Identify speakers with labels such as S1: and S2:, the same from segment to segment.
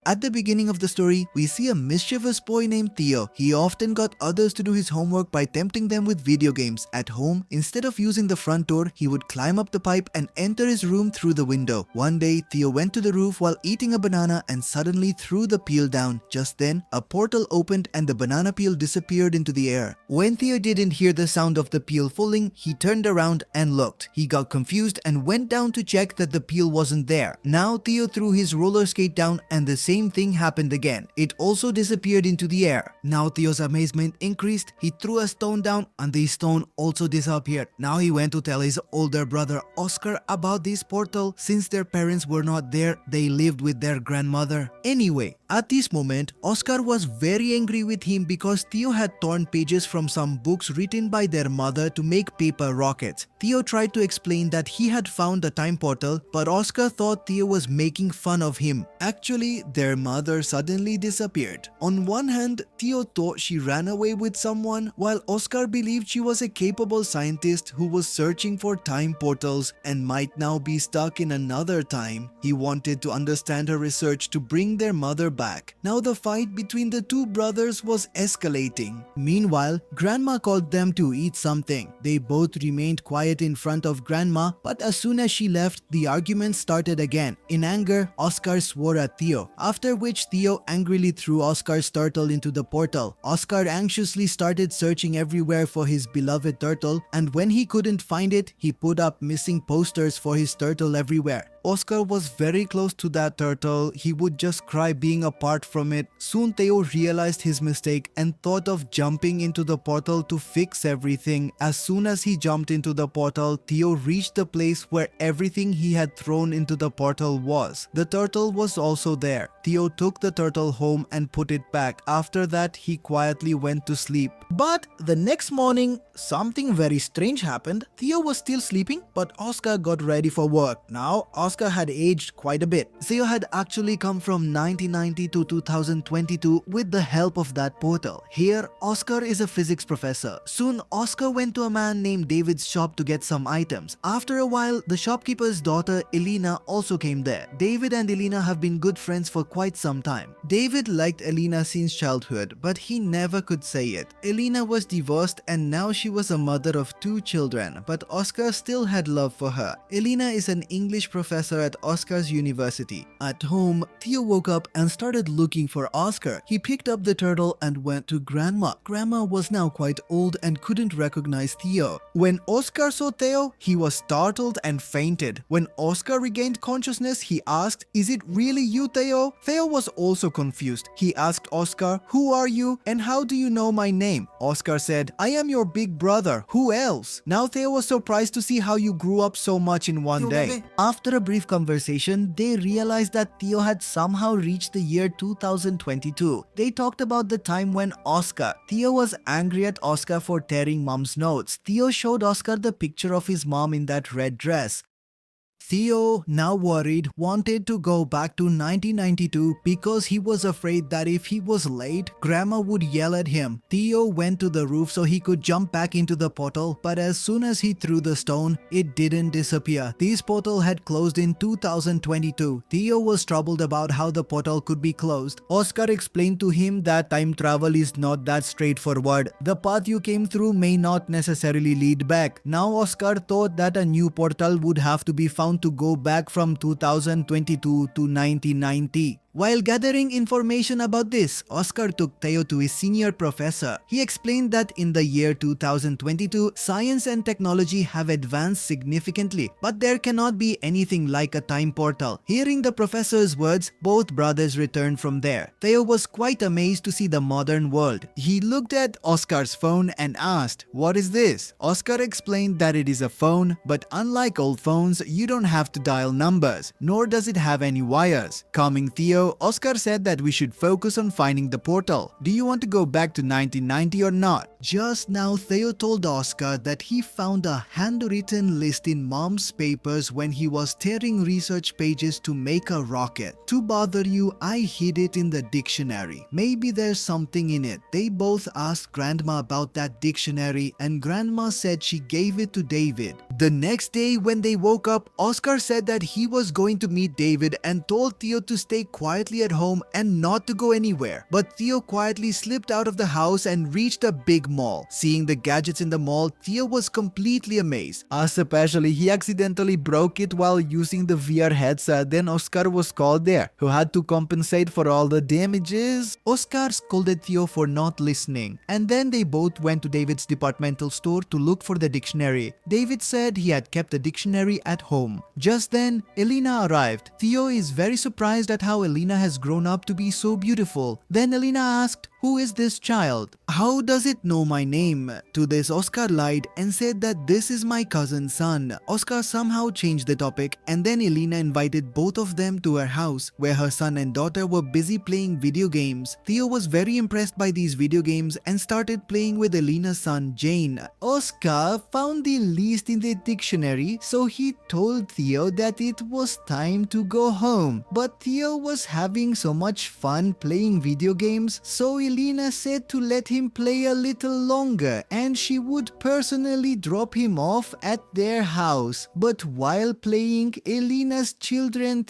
S1: At the beginning of the story, we see a mischievous boy named Theo. He often got others to do his homework by tempting them with video games. At home, instead of using the front door, he would climb up the pipe and enter his room through the window. One day, Theo went to the roof while eating a banana and suddenly threw the peel down. Just then, a portal opened and the banana peel disappeared into the air. When Theo didn't hear the sound of the peel falling, he turned around and looked. He got confused and went down to check that the peel wasn't there. Now Theo threw his roller skate down and the same thing happened again. It also disappeared into the air. Now Theo's amazement increased. He threw a stone down and the stone also disappeared. Now he went to tell his older brother Oscar about this portal. Since their parents were not there, they lived with their grandmother. Anyway, at this moment, Oscar was very angry with him because Theo had torn pages from some books written by their mother to make paper rockets. Theo tried to explain that he had found a time portal, but Oscar thought Theo was making fun of him. Actually, their mother suddenly disappeared. On one hand, Theo thought she ran away with someone, while Oscar believed she was a capable scientist who was searching for time portals and might now be stuck in another time. He wanted to understand her research to bring their mother back. Now the fight between the two brothers was escalating. Meanwhile, Grandma called them to eat something. They both remained quiet in front of Grandma, but as soon as she left, the argument started again. In anger, Oscar swore at Theo, after which Theo angrily threw Oscar's turtle into the portal. Oscar anxiously started searching everywhere for his beloved turtle, and when he couldn't find it, he put up missing posters for his turtle everywhere. Oscar was very close to that turtle. He would just cry being apart from it. Soon Theo realized his mistake and thought of jumping into the portal to fix everything. As soon as he jumped into the portal, Theo reached the place where everything he had thrown into the portal was. The turtle was also there. Theo took the turtle home and put it back. After that, he quietly went to sleep. But the next morning, something very strange happened. Theo was still sleeping, but Oscar got ready for work. Now, Oscar had aged quite a bit. Theo had actually come from 1990 to 2022 with the help of that portal. Here, Oscar is a physics professor. Soon, Oscar went to a man named David's shop to get some items. After a while, the shopkeeper's daughter, Elena, also came there. David and Elena have been good friends for quite some time. David liked Elena since childhood, but he never could say it. Elena was divorced and now she was a mother of 2 children, but Oscar still had love for her. Elena is an English professor at Oscar's university. At home, Theo woke up and started looking for Oscar. He picked up the turtle and went to Grandma. Grandma was now quite old and couldn't recognize Theo. When Oscar saw Theo, he was startled and fainted. When Oscar regained consciousness, he asked, "Is it really you, Theo?" Theo was also confused. He asked Oscar, "Who are you and how do you know my name?" Oscar said, "I am your big brother. Who else?" Now Theo was surprised to see how you grew up so much in one day. After a brief conversation, they realized that Theo had somehow reached the year 2022. They talked about the time when Theo was angry at Oscar for tearing mom's notes. Theo showed Oscar the picture of his mom in that red dress. Theo, now worried, wanted to go back to 1992 because he was afraid that if he was late, Grandma would yell at him. Theo went to the roof so he could jump back into the portal, but as soon as he threw the stone, it didn't disappear. This portal had closed in 2022. Theo was troubled about how the portal could be closed. Oscar explained to him that time travel is not that straightforward. The path you came through may not necessarily lead back. Now Oscar thought that a new portal would have to be found to go back from 2022 to 1990. While gathering information about this, Oscar took Theo to his senior professor. He explained that in the year 2022, science and technology have advanced significantly, but there cannot be anything like a time portal. Hearing the professor's words, both brothers returned from there. Theo was quite amazed to see the modern world. He looked at Oscar's phone and asked, "What is this?" Oscar explained that it is a phone, but unlike old phones, you don't have to dial numbers, nor does it have any wires. Calming Theo, Oscar said that we should focus on finding the portal. "Do you want to go back to 1990 or not?" Just now, Theo told Oscar that he found a handwritten list in mom's papers when he was tearing research pages to make a rocket. "To bother you, I hid it in the dictionary. Maybe there's something in it." They both asked Grandma about that dictionary and Grandma said she gave it to David. The next day when they woke up, Oscar said that he was going to meet David and told Theo to stay quiet quietly at home and not to go anywhere. But Theo quietly slipped out of the house and reached a big mall. Seeing the gadgets in the mall, Theo was completely amazed. Especially, he accidentally broke it while using the VR headset. Then Oscar was called there, who had to compensate for all the damages. Oscar scolded Theo for not listening, and then they both went to David's departmental store to look for the dictionary. David said he had kept the dictionary at home. Just then, Elena arrived. Theo is very surprised at how Elena has grown up to be so beautiful. Then Elena asked, "Who is this child? How does it know my name?" To this, Oscar lied and said that this is my cousin's son. Oscar somehow changed the topic, and then Elena invited both of them to her house, where her son and daughter were busy playing video games. Theo was very impressed by these video games and started playing with Elena's son, Jane. Oscar found the list in the dictionary, so he told Theo that it was time to go home. But Theo was having so much fun playing video games, so Elena said to let him play a little longer and she would personally drop him off at their house. But while playing, Elena's children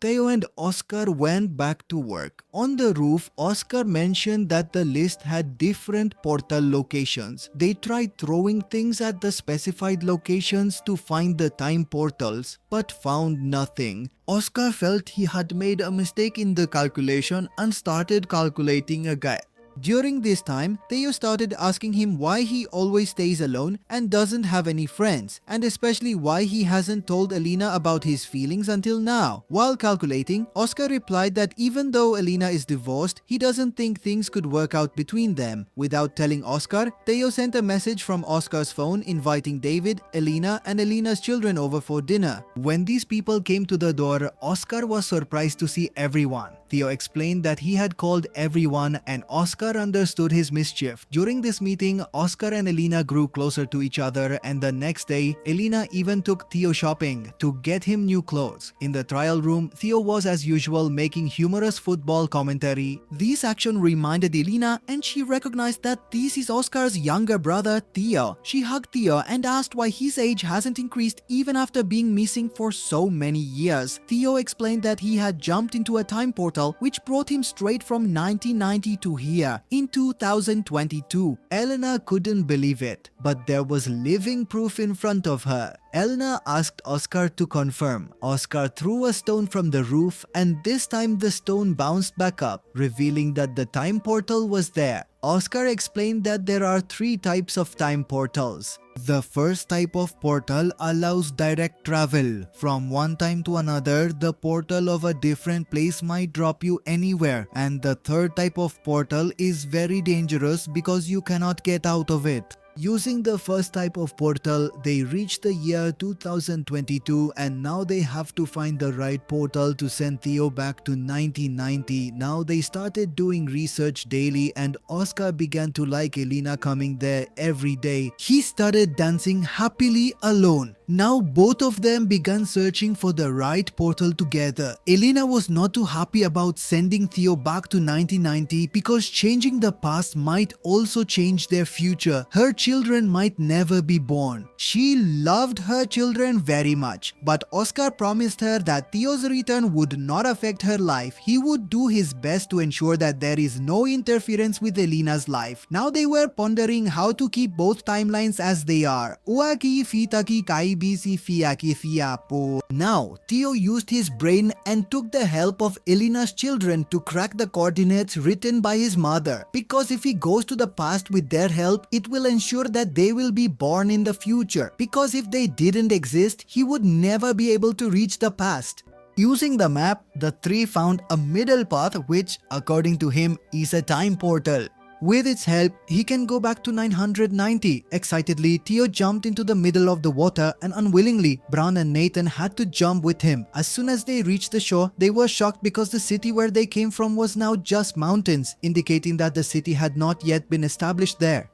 S1: Theo and Oscar went back to work. On the roof, Oscar mentioned that the list had different portal locations. They tried throwing things at the specified locations to find the time portals, but found nothing. Oscar felt he had made a mistake in the calculation and started calculating again. During this time, Theo started asking him why he always stays alone and doesn't have any friends, and especially why he hasn't told Elena about his feelings until now. While calculating, Oscar replied that even though Elena is divorced, he doesn't think things could work out between them. Without telling Oscar, Theo sent a message from Oscar's phone inviting David, Elena, and Elena's children over for dinner. When these people came to the door, Oscar was surprised to see everyone. Theo explained that he had called everyone and Oscar understood his mischief. During this meeting, Oscar and Elena grew closer to each other, and the next day, Elena even took Theo shopping to get him new clothes. In the trial room, Theo was as usual making humorous football commentary. This action reminded Elena and she recognized that this is Oscar's younger brother Theo. She hugged Theo and asked why his age hasn't increased even after being missing for so many years. Theo explained that he had jumped into a time portal which brought him straight from 1990 to here in 2022. Elena couldn't believe it, but there was living proof in front of her. Elena asked Oscar to confirm. Oscar threw a stone from the roof, and this time the stone bounced back up, revealing that the time portal was there. Oscar explained that there are 3 types of time portals. The first type of portal allows direct travel. From one time to another, the portal of a different place might drop you anywhere. And the third type of portal is very dangerous because you cannot get out of it. Using the first type of portal, they reached the year 2022 and now they have to find the right portal to send Theo back to 1990. Now they started doing research daily and Oscar began to like Elena coming there every day. He started dancing happily alone. Now both of them began searching for the right portal together. Elena was not too happy about sending Theo back to 1990 because changing the past might also change their future. Her children might never be born. She loved her children very much, but Oscar promised her that Theo's return would not affect her life. He would do his best to ensure that there is no interference with Elena's life. Now they were pondering how to keep both timelines as they are. Uaki fitaki kai bisi fiaki fiapo. Now, Theo used his brain and took the help of Elena's children to crack the coordinates written by his mother. Because if he goes to the past with their help, it will ensure that they will be born in the future. Because if they didn't exist, he would never be able to reach the past. Using the map, the 3 found a middle path which, according to him, is a time portal. With its help, he can go back to 990. Excitedly, Theo jumped into the middle of the water and unwillingly, Bran and Nathan had to jump with him. As soon as they reached the shore, they were shocked because the city where they came from was now just mountains, indicating that the city had not yet been established there.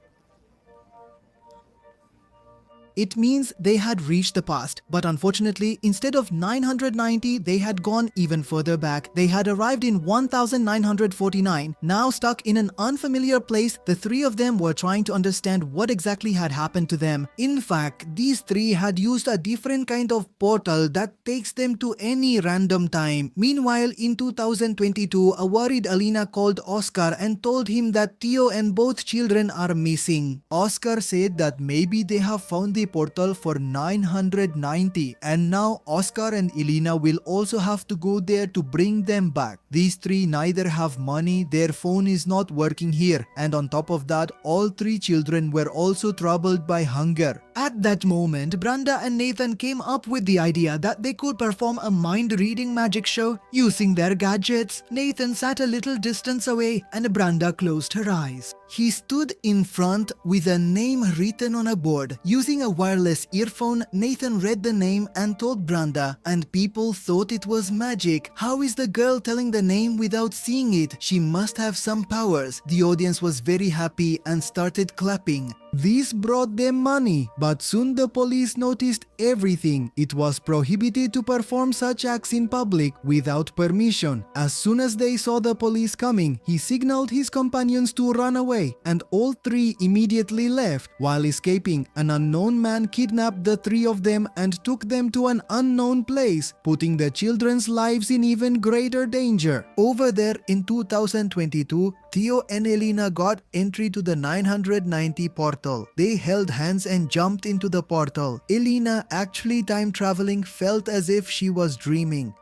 S1: It means they had reached the past, but unfortunately, instead of 990, they had gone even further back. They had arrived in 1949. Now stuck in an unfamiliar place, the three of them were trying to understand what exactly had happened to them. In fact, these three had used a different kind of portal that takes them to any random time. Meanwhile, in 2022, a worried Alina called Oscar and told him that Theo and both children are missing. Oscar said that maybe they have found the portal for 990, and now Oscar and Elena will also have to go there to bring them back. These three neither have money, their phone is not working here, and on top of that, all three children were also troubled by hunger. At that moment, Brenda and Nathan came up with the idea that they could perform a mind-reading magic show using their gadgets. Nathan sat a little distance away and Brenda closed her eyes. He stood in front with a name written on a board. Using a wireless earphone, Nathan read the name and told Brenda, and people thought it was magic. How is the girl telling the name without seeing it? She must have some powers. The audience was very happy and started clapping. This brought them money, but soon the police noticed everything. It was prohibited to perform such acts in public without permission. As soon as they saw the police coming, he signaled his companions to run away, and all three immediately left. While escaping, an unknown man kidnapped the three of them and took them to an unknown place, putting the children's lives in even greater danger. Over there in 2022, Theo and Elena got entry to the 990 portal. They held hands and jumped into the portal. Elena, actually time traveling, felt as if she was dreaming.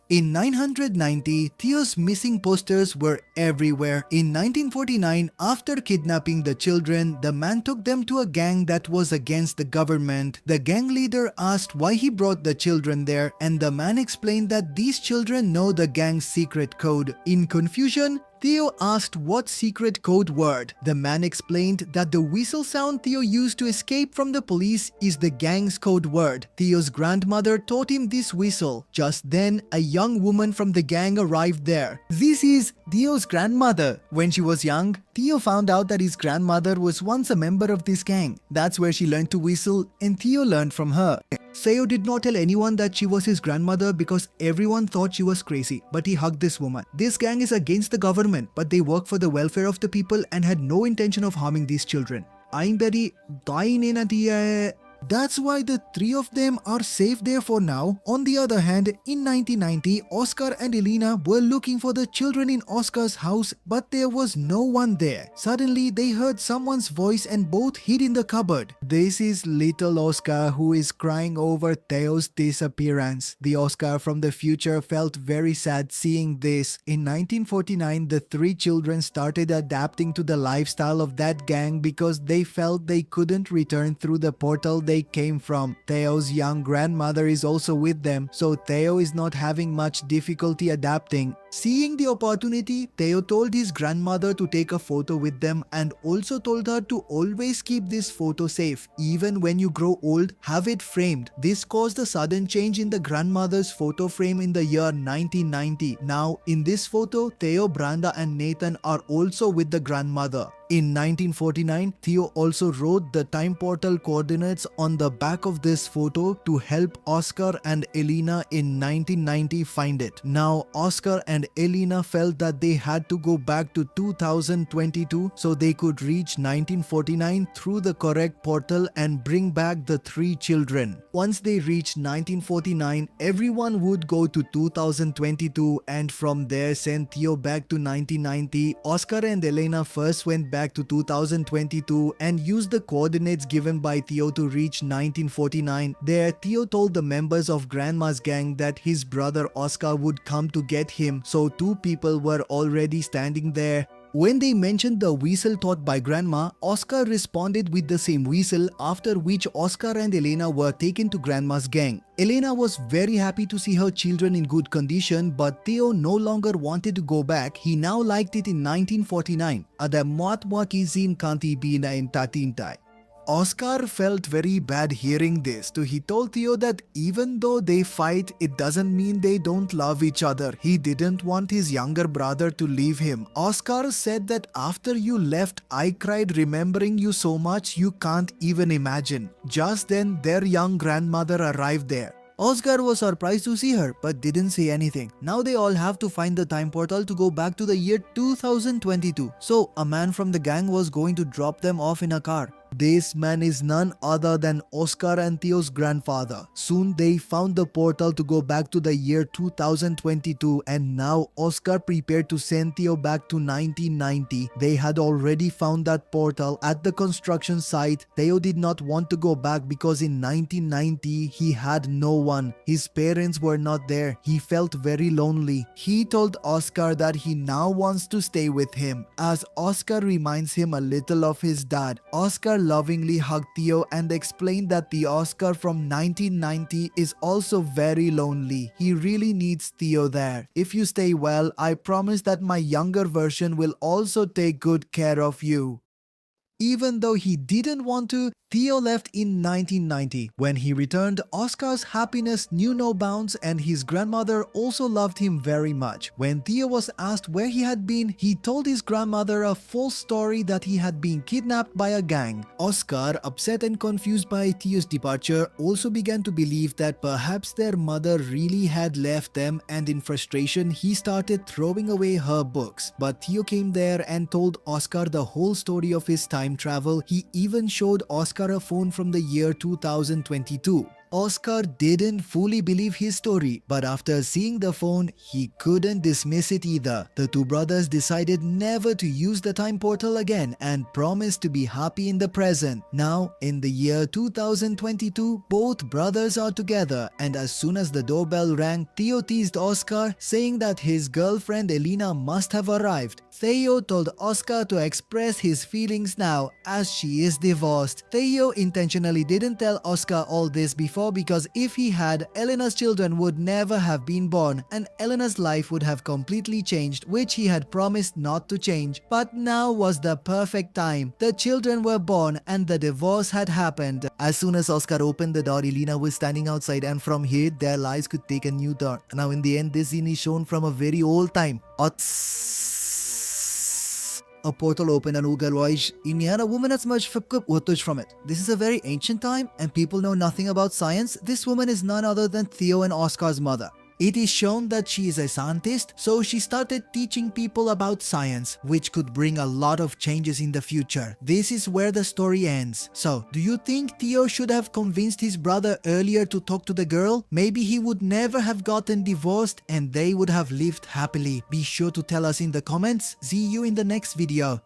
S1: In 990, Theo's missing posters were everywhere. In 1949, after kidnapping the children, the man took them to a gang that was against the government. The gang leader asked why he brought the children there, and the man explained that these children know the gang's secret code. In confusion, Theo asked what secret code word. The man explained that the whistle sound Theo used to escape from the police is the gang's code word. Theo's grandmother taught him this whistle. Just then, a young woman from the gang arrived there. This is Theo's grandmother. When she was young, Theo found out that his grandmother was once a member of this gang. That's where she learned to whistle, and Theo learned from her. Theo did not tell anyone that she was his grandmother because everyone thought she was crazy, but he hugged this woman. This gang is against the government, but they work for the welfare of the people and had no intention of harming these children. That's why the three of them are safe there for now. On the other hand, in 1990, Oscar and Elena were looking for the children in Oscar's house, but there was no one there. Suddenly, they heard someone's voice and both hid in the cupboard. This is little Oscar, who is crying over Theo's disappearance. The Oscar from the future felt very sad seeing this. In 1949, the three children started adapting to the lifestyle of that gang because they felt they couldn't return through the portal they came from. Theo's young grandmother is also with them, so Theo is not having much difficulty adapting. Seeing the opportunity, Theo told his grandmother to take a photo with them and also told her to always keep this photo safe. Even when you grow old, have it framed. This caused a sudden change in the grandmother's photo frame in the year 1990. Now, in this photo, Theo, Brenda and Nathan are also with the grandmother. In 1949, Theo also wrote the time portal coordinates on the back of this photo to help Oscar and Elena in 1990 find it. Now, Oscar and Elena felt that they had to go back to 2022 so they could reach 1949 through the correct portal and bring back the three children. Once they reached 1949, everyone would go to 2022 and from there send Theo back to 1990. Oscar and Elena first went back to 2022 and used the coordinates given by Theo to reach 1949. There, Theo told the members of Grandma's gang that his brother Oscar would come to get him, so two people were already standing there. When they mentioned the whistle taught by Grandma, Oscar responded with the same whistle, after which Oscar and Elena were taken to Grandma's gang. Elena was very happy to see her children in good condition, but Theo no longer wanted to go back. He now liked it in 1949. Ada moat moak izin kanti bina in tatintai. Oscar felt very bad hearing this, so he told Theo that even though they fight, it doesn't mean they don't love each other. He didn't want his younger brother to leave him. Oscar said that after you left, I cried remembering you so much you can't even imagine. Just then, their young grandmother arrived there. Oscar was surprised to see her, but didn't say anything. Now they all have to find the time portal to go back to the year 2022. So, a man from the gang was going to drop them off in a car. This man is none other than Oscar and Theo's grandfather. Soon they found the portal to go back to the year 2022, and now Oscar prepared to send Theo back to 1990. They had already found that portal at the construction site. Theo did not want to go back because in 1990 he had no one. His parents were not there. He felt very lonely. He told Oscar that he now wants to stay with him, as Oscar reminds him a little of his dad. Oscar lovingly hugged Theo and explained that the Oscar from 1990 is also very lonely. He really needs Theo there. If you stay well, I promise that my younger version will also take good care of you. Even though he didn't want to, Theo left in 1990. When he returned, Oscar's happiness knew no bounds and his grandmother also loved him very much. When Theo was asked where he had been, he told his grandmother a false story that he had been kidnapped by a gang. Oscar, upset and confused by Theo's departure, also began to believe that perhaps their mother really had left them, and in frustration he started throwing away her books. But Theo came there and told Oscar the whole story of his time travel. He even showed Oscar a phone from the year 2022. Oscar didn't fully believe his story, but after seeing the phone, he couldn't dismiss it either. The two brothers decided never to use the time portal again and promised to be happy in the present. Now, in the year 2022, both brothers are together, and as soon as the doorbell rang, Theo teased Oscar, saying that his girlfriend Elena must have arrived. Theo told Oscar to express his feelings now, as she is divorced. Theo intentionally didn't tell Oscar all this before, because if he had, Elena's children would never have been born and Elena's life would have completely changed, which he had promised not to change. But now was the perfect time. The children were born and the divorce had happened. As soon as Oscar opened the door, Elena was standing outside, and from here their lives could take a new turn. Now in the end, this scene is shown from a very old time. A portal opened and Ugalwaj, a woman has much from it. This is a very ancient time and people know nothing about science. This woman is none other than Theo and Oscar's mother. It is shown that she is a scientist, so she started teaching people about science, which could bring a lot of changes in the future. This is where the story ends. So, do you think Theo should have convinced his brother earlier to talk to the girl? Maybe he would never have gotten divorced and they would have lived happily. Be sure to tell us in the comments. See you in the next video.